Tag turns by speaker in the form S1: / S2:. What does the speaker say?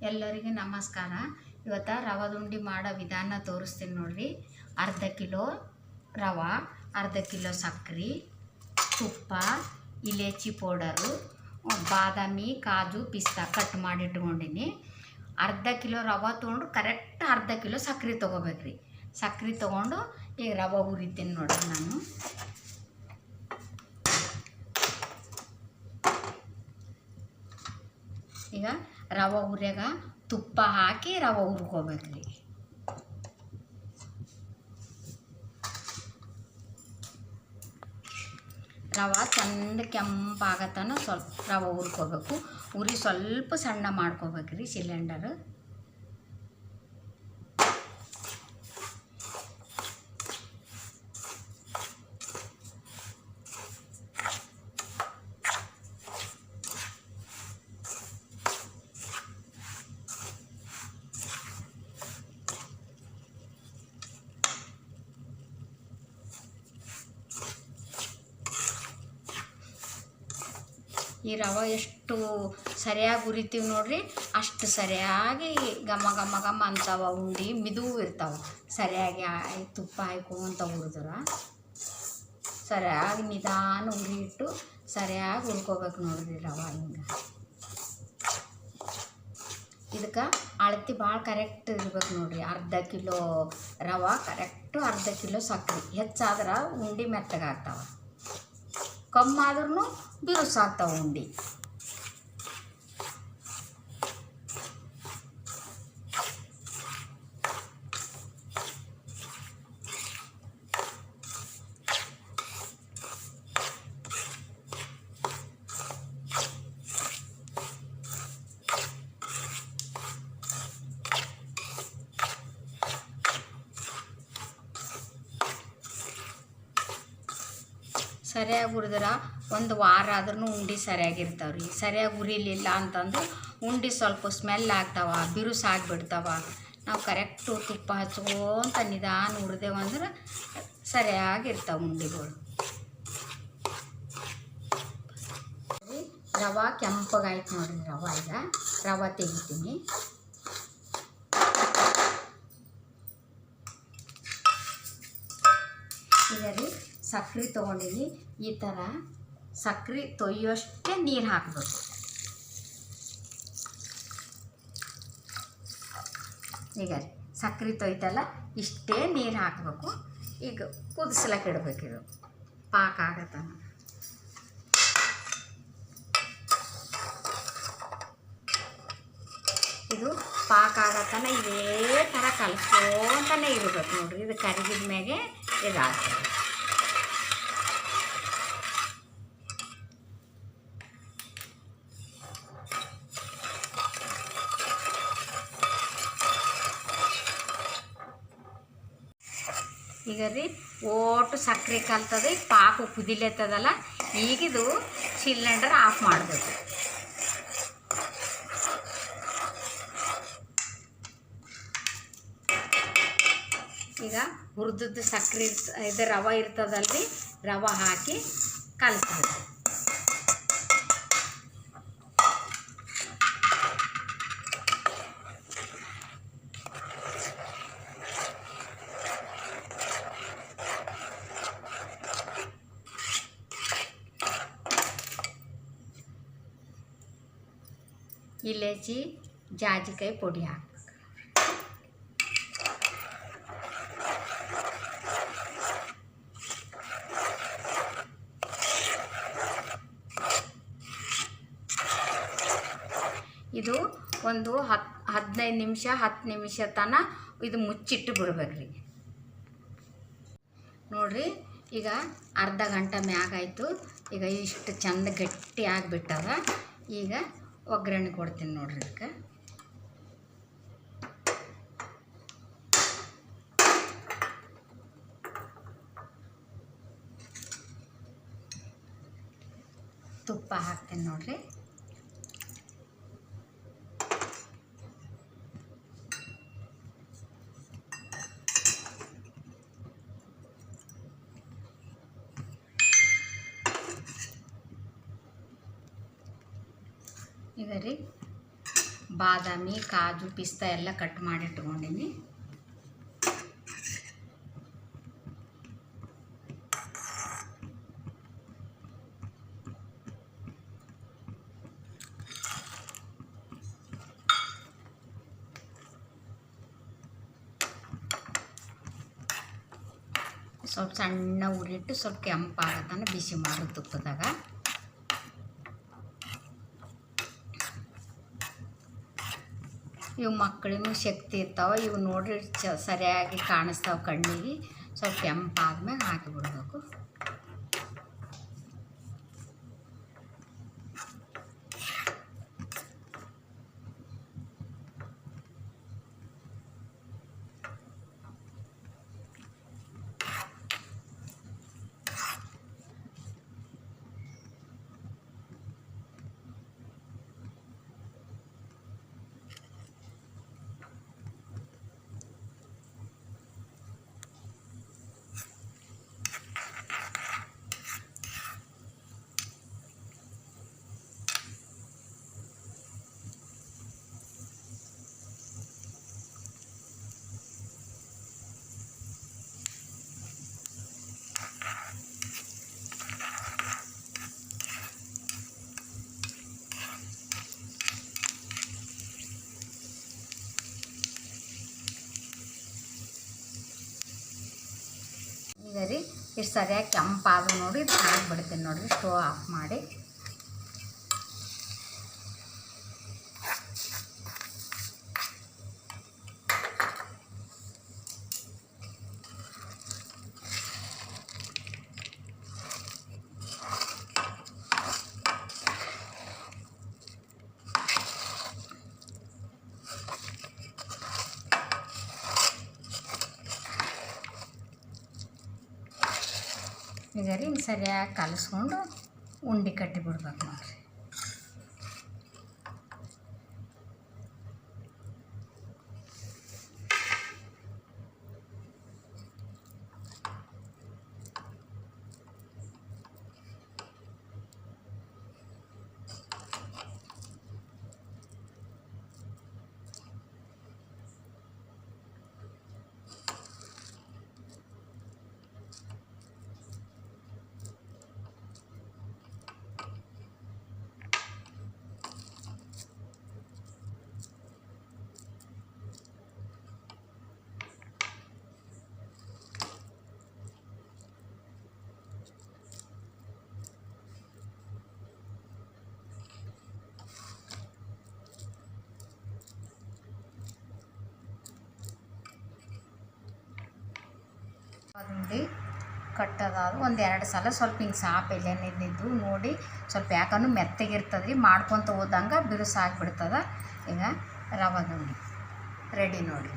S1: ಎಲ್ಲರಿಗೂ ನಮಸ್ಕಾರ. ಇವತ್ತು ರವಾದ ಉಂಡೆ ಮಾಡೋ ವಿಧಾನ ತೋರಿಸ್ತೀನಿ ನೋಡ್ರಿ. ಅರ್ಧ ಕಿಲೋ ರವೆ, ಅರ್ಧ ಕಿಲೋ ಸಕ್ಕರೆ, ತುಪ್ಪ, ಇಲೈಚಿ ಪೌಡರು, ಬಾದಾಮಿ, ಕಾಜು, ಪಿಸ್ತಾ ಕಟ್ ಮಾಡಿ ಇಟ್ಕೊಂಡಿನಿ. ಅರ್ಧ ಕಿಲೋ ರವೆ ತೊಗೊಂಡು ಕರೆಕ್ಟ್ ಅರ್ಧ ಕಿಲೋ ಸಕ್ಕರೆ ತೊಗೋಬೇಕ್ರಿ. ಸಕ್ಕರೆ ತೊಗೊಂಡು ಈಗ ರವೆ ಹುರಿತೀನಿ ನೋಡ್ರಿ. ನಾನು ಈಗ ರವೆ ಹುರಿಯಾಗ ತುಪ್ಪ ಹಾಕಿ ರವೆ ಹುರ್ಕೋಬೇಕ್ರಿ. ರವೆ ಚಂದ ಕೆಂಪಾಗತನ ಸ್ವಲ್ಪ ರವೆ ಹುರ್ಕೋಬೇಕು. ಉರಿ ಸ್ವಲ್ಪ ಸಣ್ಣ ಮಾಡ್ಕೋಬೇಕ್ರಿ ಸಿಲಿಂಡರ್. ಈ ರವೆ ಎಷ್ಟು ಸರಿಯಾಗಿ ಹುರಿತೀವಿ ನೋಡ್ರಿ, ಅಷ್ಟು ಸರಿಯಾಗಿ ಘಮ ಘಮ ಘಮ ಅಂತಾವ. ಉಂಡೆ ಮಿದು ಇರ್ತಾವೆ. ಸರಿಯಾಗಿ ತುಪ್ಪ ಹಾಯ್ಕೊಂತ ಹುರಿದ್ರೆ ಸರಿಯಾಗಿ ನಿಧಾನ ಉರಿ ಇಟ್ಟು ಸರಿಯಾಗಿ ಹುರ್ಕೋಬೇಕು ನೋಡ್ರಿ ರವೆ. ಹಿಂಗೆ ಇದಕ್ಕೆ ಅಳತೆ ಭಾಳ ಕರೆಕ್ಟ್ ಇರ್ಬೇಕು ನೋಡ್ರಿ. ಅರ್ಧ ಕಿಲೋ ರವೆ ಕರೆಕ್ಟು ಅರ್ಧ ಕಿಲೋ ಸಕ್ಕರೆ. ಹೆಚ್ಚಾದ್ರೆ ಉಂಡೆ ಮೆತ್ತಗಾಗ್ತಾವೆ, ಕಮ್ಮಾದ್ರೂ ಬಿರುಸಾಗ್ತಾವೆ ಉಂಡೆ. ಸರಿಯಾಗಿ ಹುರಿದ್ರೆ ಒಂದು ವಾರ ಆದ್ರೂ ಉಂಡೆ ಸರಿಯಾಗಿರ್ತಾವೆ ರೀ. ಸರಿಯಾಗಿ ಹುರಿಲಿಲ್ಲ ಅಂತಂದ್ರೆ ಉಂಡೆ ಸ್ವಲ್ಪ ಸ್ಮೆಲ್ ಆಗ್ತಾವ, ಬಿರುಸಾಗ್ಬಿಡ್ತಾವ. ನಾವು ಕರೆಕ್ಟು ತುಪ್ಪ ಹಚ್ಕೊಂತ ನಿಧಾನ ಹುರಿದೇವಂದ್ರೆ ಸರಿಯಾಗಿರ್ತಾವೆ ಉಂಡೆಗಳು. ರವೆ ಕೆಂಪಗಾಯ್ತು ನೋಡ್ರಿ. ರವೆ ಈಗ ರವೆ ತೆಗಿತೀನಿ. ಈಗ ರೀ ಸಕ್ಕರೆ ತೊಗೊಂಡಿನಿ. ಈ ಥರ ಸಕ್ಕರೆ ತೊಯ್ಯೋಷ್ಟೇ ನೀರು ಹಾಕಬೇಕು. ಈಗ ರೀ ಸಕ್ಕರೆ ತೊಯ್ತಲ್ಲ ಇಷ್ಟೇ ನೀರು ಹಾಕಬೇಕು. ಈಗ ಕುದಿಸ್ಲಕ್ಕೆ ಇಡಬೇಕಿದು ಪಾಕ ಆಗತ್ತನ. ಇದು ಪಾಕ ಆಗತ್ತನ ಇದೇ ಥರ ಕಲಿಸ್ಕೊಂತಾನೆ ಇರಬೇಕು ನೋಡ್ರಿ. ಇದು ಕರಿಗಿದ ಮ್ಯಾಗೆ ಇದಾಗ್ತದೆ. ಈಗ ರೀ ಓಟು ಸಕ್ಕರೆ ಕಲ್ತದೆ, ಪಾಕ ಕುದಿಲತ್ತದಲ್ಲ. ಈಗಿದು ಸಿಲಿಂಡರ್ ಆಫ್ ಮಾಡಬೇಕು. ಈಗ ಹುರಿದದ್ದು ಸಕ್ಕರೆ ಇದು ರವೆ ಇರ್ತದಲ್ರಿ, ರವೆ ಹಾಕಿ ಕಲಿಸ್ಬೇಕು. ಇಲೈಚಿ ಜಾಜಿಕಾಯಿ ಪುಡಿ ಹಾಕಬೇಕು. ಇದು ಒಂದು 15 ನಿಮಿಷ 10 ನಿಮಿಷ ತನಕ ಇದು ಮುಚ್ಚಿಟ್ಟು ಬಿಡ್ಬೇಕ್ರಿ ನೋಡ್ರಿ. ಈಗ ಅರ್ಧ ಗಂಟೆ ಮ್ಯಾಗಾಯ್ತು. ಈಗ ಇಷ್ಟು ಚಂದ ಗಟ್ಟಿ ಆಗಿಬಿಟ್ಟದ. ಈಗ ಒಗ್ಗರಣೆ ಕೊಡ್ತೀನಿ ನೋಡ್ರಿ. ಇದಕ್ಕೆ ತುಪ್ಪ ಹಾಕ್ತೀನಿ ನೋಡ್ರಿ. ಈಗ ರೀ ಬಾದಾಮಿ, ಕಾಜು, ಪಿಸ್ತಾ ಎಲ್ಲ ಕಟ್ ಮಾಡಿ ಇಟ್ಕೊಂಡಿನಿ. ಸ್ವಲ್ಪ ಸಣ್ಣ ಉರಿಟ್ಟು ಸ್ವಲ್ಪ ಕೆಂಪಾಗತ್ತಾನೆ ಬಿಸಿ ಮಾಡು ತುಪ್ಪದಾಗ. ಇವು ಮಕ್ಕಳಿಗೂ ಶಕ್ತಿ ಇರ್ತಾವೆ. ಇವು ನೋಡ್ರಿ ಸರಿಯಾಗಿ ಕಾಣಿಸ್ತಾವೆ ಕಣ್ಣಿಗೆ. ಸ್ವಲ್ಪ ಕೆಂಪಾದ್ಮೇಲೆ ಹಾಕಿಬಿಡ್ಬೇಕು. ಈಗ ರೀ ಇಷ್ಟು ಸರಿಯಾಗಿ ಕೆಂಪಾದ್ರು ನೋಡಿ ಹಾಕ್ಬಿಡ್ತೀನಿ ನೋಡಿರಿ. ಸ್ಟವ್ ಆಫ್ ಮಾಡಿ ಈಗ ರೀ ಹಿಂಗೆ ಸರಿಯಾಗಿ ಕಲಿಸ್ಕೊಂಡು ಉಂಡೆ ಕಟ್ಟಿ ಬಿಡ್ಬೇಕು ನೋಡಿರಿ. ಉಂಡೆ ಕಟ್ಟೋದಾದ ಒಂದು 2 ಸಲ ಸ್ವಲ್ಪ ಹಿಂಗೆ ಸಾಪ್ ಎಲೆನಿದ್ದು ನೋಡಿ ಸ್ವಲ್ಪ ಯಾಕಂದ್ರೆ ಮೆತ್ತಗಿರ್ತದೆ ರೀ. ಮಾಡ್ಕೊತ ಹೋದಂಗೆ ಬಿರುಸಾಗಿಬಿಡ್ತದೆ. ಈಗ ರವಾದ ಉಂಡೆ ರೆಡಿ ನೋಡಿ.